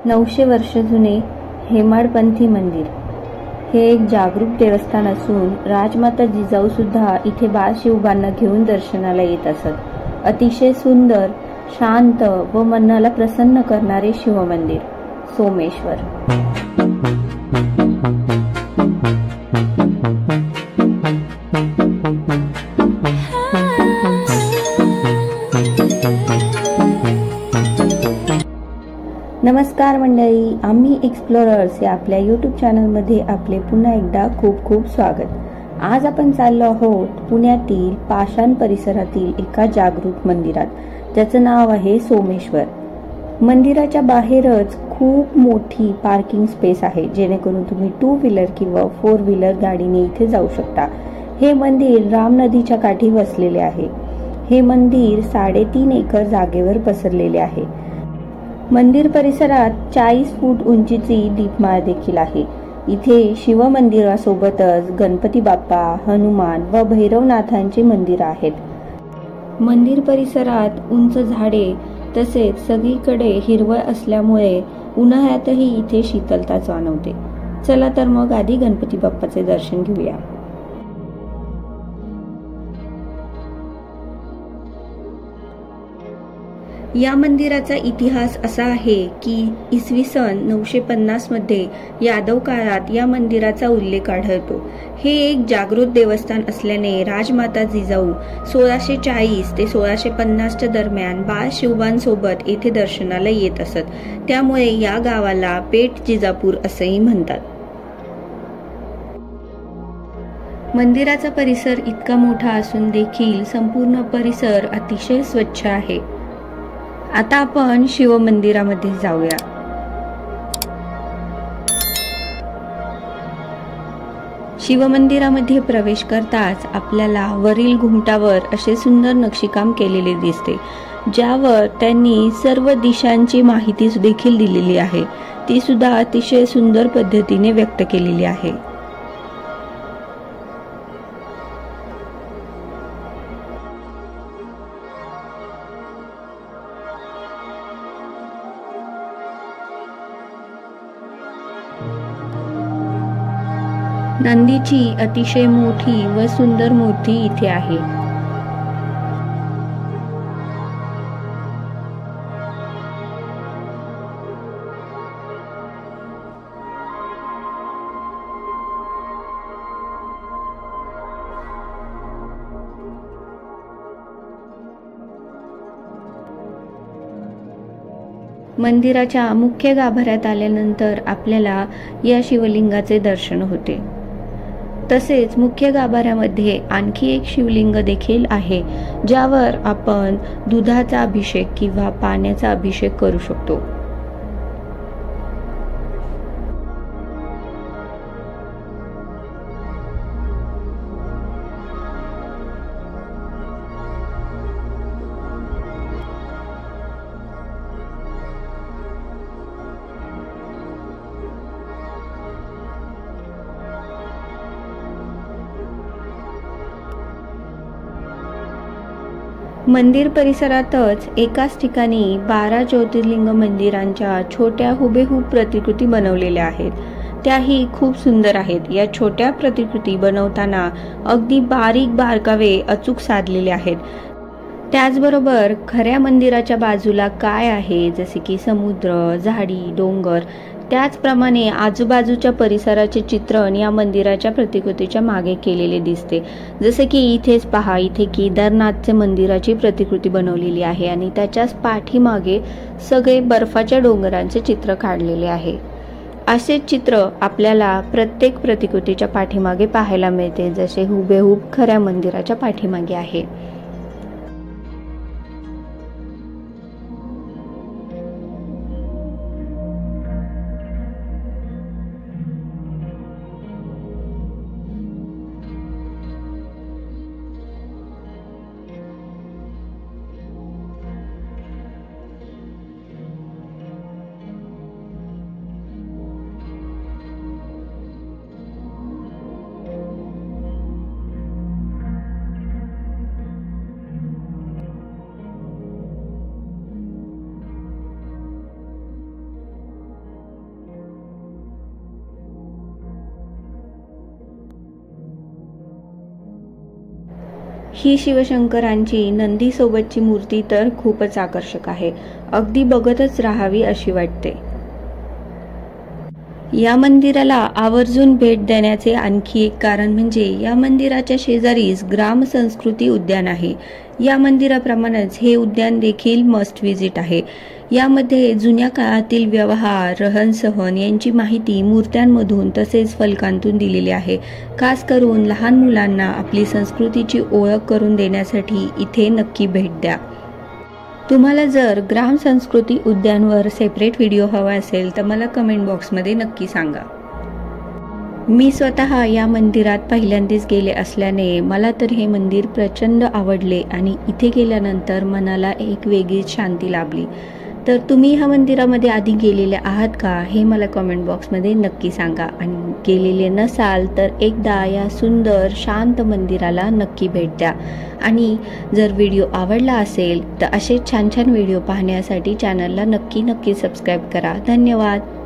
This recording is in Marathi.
900 वर्ष जुने हेमाडपंथी मंदिर हे एक जागरूक देवस्थान असून राजमाता जिजाऊ सुद्धा इथे बाळ शिवबांना घेऊन दर्शनाला येत असत। अतिशय सुंदर, शांत व मनाला प्रसन्न करणारे शिवमंदिर सोमेश्वर। नमस्कार मंडळी, आम्ही एक्सप्लोरर्स या आपल्या यूट्यूब चॅनलमध्ये आपले पुन्हा एकदा खूप खूप स्वागत। आज आपण चाललो आहोत पुण्यातील पाषाण परिसरातील एका जागृत मंदिरात, ज्याचं नाव आहे सोमेश्वर। मंदिराच्या बाहेरच खूप मोठी पार्किंग स्पेस आहे, जेणेकरून तुम्ही 2 व्हीलर किंवा 4 व्हीलर गाडीने इथे जाऊ शकता। हे मंदिर राम नदीच्या काठी वसलेले आहे। हे मंदिर 3.5 एकर जागेवर पसरलेले आहे। मंदिर परिसरात 40 फूट उंचीची दीपमाळ देखील आहे। इथे शिव मंदिरासोबतच गणपती बाप्पा, हनुमान व भैरवनाथांचे मंदिर आहेत। मंदिर परिसरात उंच झाडे तसेच सगळीकडे हिरवळ असल्यामुळे उन्हाळ्यातही इथे शीतलता जाणवते। चला तर मग आधी गणपती बाप्पाचे दर्शन घेऊया। या मंदिराचा इतिहास असा आहे की इसवी सन 950 मध्ये यादव काळात या मंदिराचा उल्लेख आढळतो। हे एक जागृत देवस्थान असल्याने राजमाता जिजाऊ 1640 ते 1650 दरम्यान बाळ शिवबांसोबत येथे दर्शनाला येत असत। त्यामुळे या गावाला पेठ जिजापूर असेही म्हणतात। मंदिराचा परिसर इतका मोठा असून देखील संपूर्ण परिसर अतिशय स्वच्छ आहे। आता आपण शिव मंदिरामध्ये जाऊया। शिव मंदिरामध्ये प्रवेश करताच आपल्याला वरील घुमटावर असे सुंदर नक्षीकाम केलेले दिसते, ज्यावर त्यांनी सर्व दिशांची माहिती देखील दिलेली आहे। ती सुद्धा अतिशय सुंदर पद्धतीने व्यक्त केलेली आहे। नंदीची अतिशय मोठी व सुंदर मूर्ती इथे आहे। मंदिराच्या मुख्य गाभाऱ्यात आल्यानंतर आपल्याला या शिवलिंगाचे दर्शन होते। तसेच मुख्य गाभाऱ्यामध्ये आणखी एक शिवलिंग देखील आहे, ज्यावर आपण दुधाचा अभिषेक किंवा पाण्याचा अभिषेक करू शकतो। मंदिर परिसरातच एकाच ठिकाणी 12 ज्योतिर्लिंग मंदिरांच्या छोट्या हुबेहूब प्रतिकृती बनवलेल्या आहेत। त्याही खूप सुंदर आहेत। या छोट्या प्रतिकृती बनवताना अगदी बारीक बारकावे अचूक साधलेले आहेत। त्याचबरोबर खऱ्या मंदिराच्या बाजूला काय आहे, जसे की समुद्र, झाडी, डोंगर, त्याचप्रमाणे आजूबाजूच्या परिसराचे चित्रण या मंदिराच्या प्रतिकृतीच्या मागे केलेले दिसते। जसे की इथेच पहा, इथे केदारनाथचे मंदिराची प्रतिकृती बनवलेली आहे आणि त्याच्याच पाठीमागे सगळे बर्फाच्या डोंगरांचे चित्र काढलेले आहे। असे चित्र आपल्याला प्रत्येक प्रतिकृतीच्या पाठीमागे पाहायला मिळते, जसे हुबेहूब खऱ्या मंदिराच्या पाठीमागे आहे। ही शिवशंकरांची नंदीसोबतची मूर्ती तर खूपच आकर्षक आहे. अगदी बघतच राहावी अशी वाटते. या मंदिराला आवर्जून भेट देण्याचे आणखी एक कारण म्हणजे या मंदिराच्या शेजारीच ग्राम संस्कृती उद्यान आहे. या मंदिराप्रमाणेच हे उद्यान देखील मस्ट विजिट आहे. यामध्ये जुन्या काळातील व्यवहार, रहनसहन यांची माहिती मूर्त्यांमधून तसेच फलकांतून दिलेली आहे. खास करून लहान मुलांना आपली संस्कृतीची ओळख करून देण्यासाठी इथे नक्की भेट द्या. तुम्हाला जर ग्राम संस्कृती उद्यानवर सेपरेट व्हिडिओ हवा असेल तर मला कमेंट बॉक्समध्ये नक्की सांगा. मी स्वतः या मंदिरात पहिल्यांदाच गेले असल्याने मला तर हे मंदिर प्रचंड आवडले आणि इथे गेल्यानंतर मनाला एक वेगळीच शांती लाभली. तर तुम्ही ह्या मंदिरामध्ये आधी गेलेले आहात का हे मला कमेंट बॉक्समध्ये नक्की सांगा. आणि गेलेले नसाल तर एकदा या सुंदर शांत मंदिराला नक्की भेट द्या. आणि जर व्हिडिओ आवडला असेल तर असे छान छान व्हिडिओ पाहण्यासाठी चॅनलला नक्की सबस्क्राईब करा. धन्यवाद.